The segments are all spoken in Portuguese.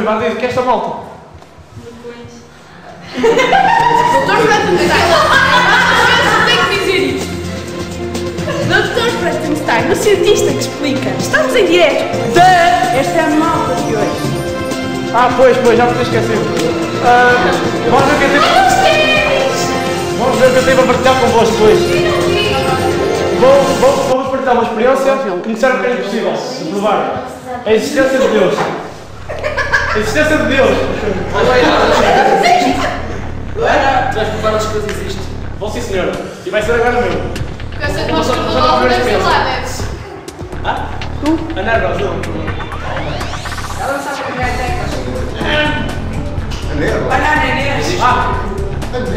chamar disso, que esta volta. Doutor Frankenstein, tenho que dizer isto. Doutor Frankenstein, o cientista que explica. Estamos em direto. Esta é a malta de hoje. Pois, já me tinha esquecido. Vamos ver o que eu tenho para partilhar convosco hoje. Vou-vos partilhar uma experiência que me disseram que é impossível de provar. A existência de Deus. A existência de Deus. Tu vais provar as coisas existem. Bom, sim, senhora. E vai ser agora mesmo. Pensa que nós temos uma obra de saladas. Tu? A Nerva, ajuda-me. Ela não sabe pegar teclas. Banana Existe. A Mas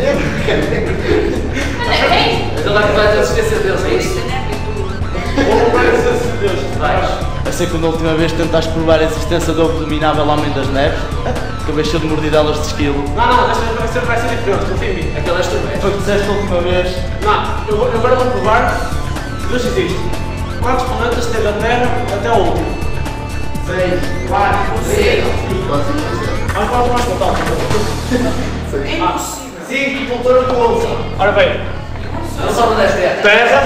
ele vai provar a existência de Deus, é isso? Vou provar a existência de Deus. Vais. Eu sei que na última vez tentaste provar a existência do abominável Homem das Neves, acabei cheio de mordidelas de esquilo. Não, desta vez vai ser diferente, confia em mim. Aquela és tu, é? Foi o que disseste a última vez. Não, eu agora vou provar que Deus existe. Quantos planetas teve a Terra até o último? 6, 4, 3. Vamos para o mais total. É impossível. 5, voltou com 11. Ora bem, Não só uma 10 terra. Terra.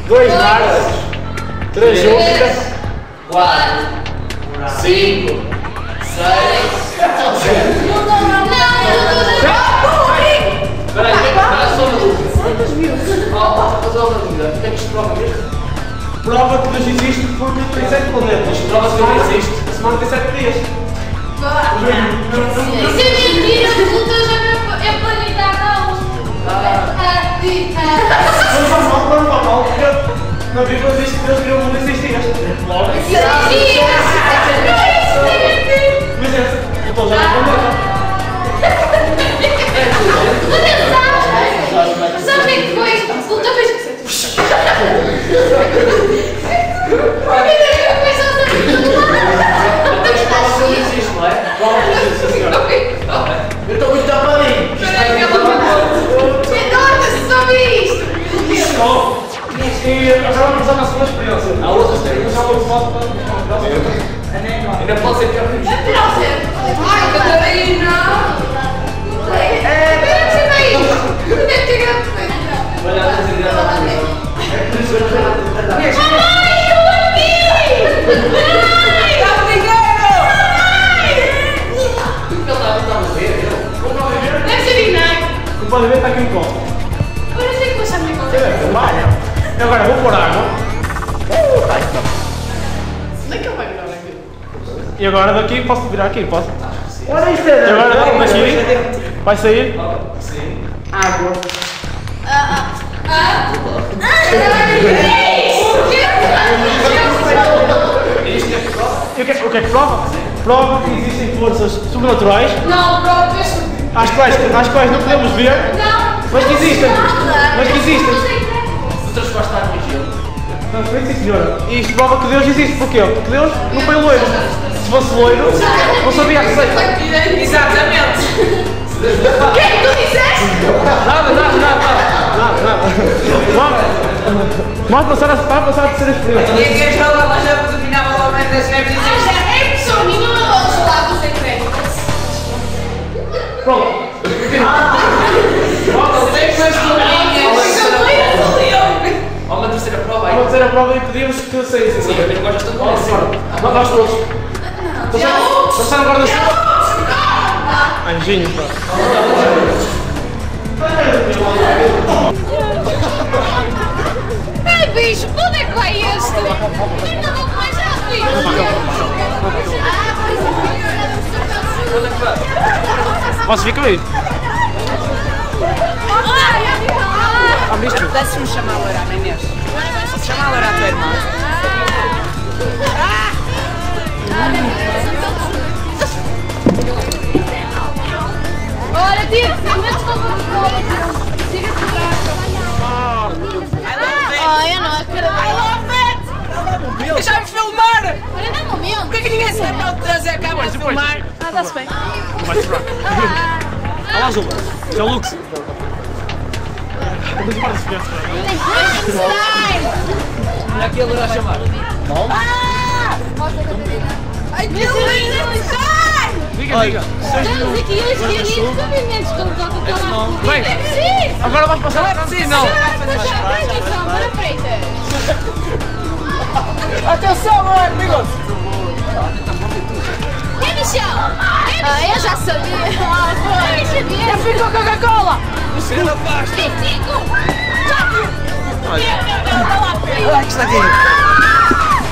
2 mares. 3 Júpiter. 4, 5, 6, 7. Espera aí, só uma dúvida. Mas uma dúvida. O que é que isto prova mesmo? Prova que Deus existe porque tem 7 planetas. Prova que Deus existe. A semana tem 7 dias. Isso é mentira, Pluto já é planeta Não vai mal, porque na Bíblia diz que Deus criou o mundo em 6 dias. Logo. Mas eu estou já a responder. Sabe o que foi? Pluto fez que Existe, não é? Prova que Deus existe, senhora. Eu estou muito tapadinho. E agora vamos usar a segunda experiência. Há outras três. Já vou falar para Ainda pode ser que eu fiz. Ai, Catarina! Olha, a Como podem ver, está aqui um copo. E agora vou pôr água. E agora daqui posso virar aqui, posso? Olha isto E agora daqui vai sair Sim. água. E o que é que prova? Prova que existem forças sobrenaturais Não, pronto, às quais não podemos ver, mas que existem. Tu transformaste água em gelo. Não, foi sim, senhora. E isto prova que Deus existe. Porquê? Porque Deus não foi loiro. Se fosse loiro, não sabia a receita. exatamente. O que é que tu disseste? Nada. Vamos passar a terceira experiência. Ninguém joga lá já dominava o Homem das Neves. É pessoa minha, não vou falar dos secretos. Pronto. Há uma terceira prova aí. Vamos fazer a prova e pedimos que saísse. Sim, eu gosto de Vamos tudo. fora. Nós todos. Passaram agora assim. Anjinho, pá. Ai, bicho, onde é que vai este? Não, mais rápido. Posso vir comigo? Deixa-me chamar a Laura, Inês. Posso chamar a Laura a tua irmã? Olha, tira, metes com Ai, eu não acredito. Deixa-me filmar! Olha, dá um momento. Por que ninguém se lembra de trazer a câmera a filmar? Está-se bem. Vai chorar. Olha lá, Zuma. É o Lux. Vamos embora se viesse. Olha aqui a Laura a chamar. Ai, que lindo! Sai! Diga. Estamos aqui hoje reunidos com movimentos com o Coca-Cola. Vem. Agora vamos passar lá. Sim, não. Bora, Freitas. Atenção, amigos. É Michel. Eu já sabia. Eu fui com a Coca-Cola! Segunda pasta. 5, 4. Olha que está aqui.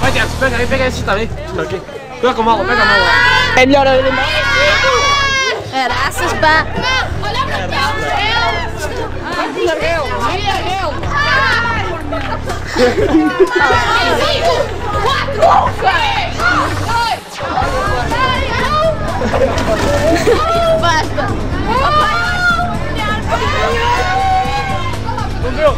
Vai, Tiago, pega esse está aí. Está aqui. Pega com a mala, pega a mala. É melhor eu ir embora. Graças, pá. Olha para cá. Largueu. 5, 4, 6, 2. Basta. Não viu?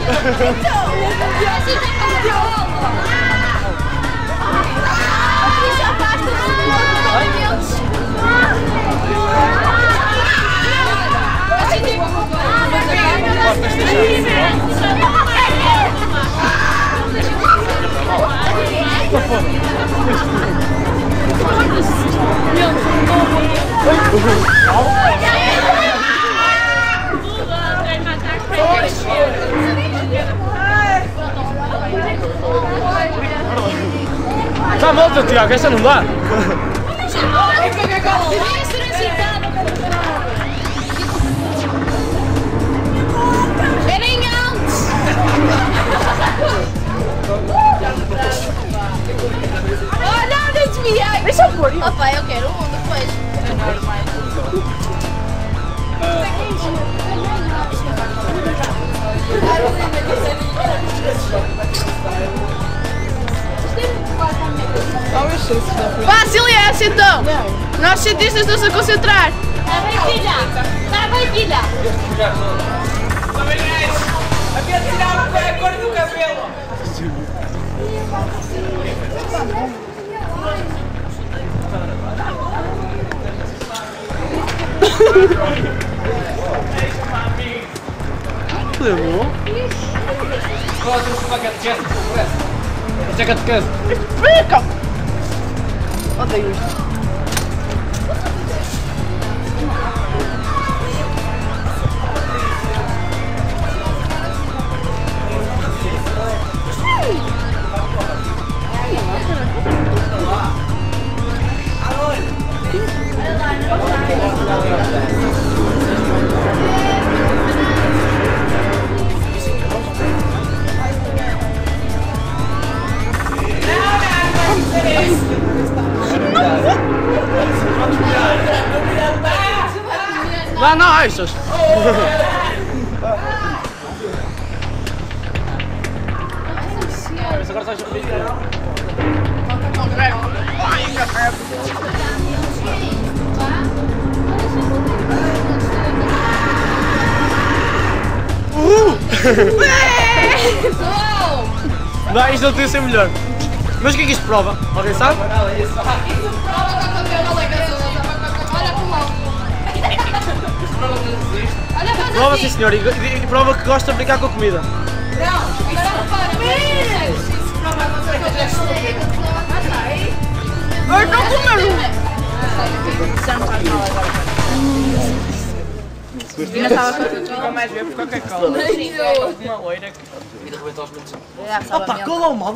Dá malta, Tiago, essa não dá. Esperem antes! Olha, onde eu desviei! Deixa eu pôr. Opa, eu quero um depois. Vá, silêncio então! Nossos cientistas estão-se a concentrar! Está bem, filha! Está bem, filha! Havia tirado a cor do cabelo. Qual trouxe para a catequese? Esta é a catequese. Explica! Odeio isto. Lá não achas? Agora estás a pedir. Não, isto não podia ser melhor. Mas o que é que isto prova? Alguém sabe? Prova, sim senhor, e prova que gosta de brincar com a comida. Eu estou comendo! Ainda estava Nunca mais ver por Coca-Cola. com Uma loira que... Opa, cola o mal.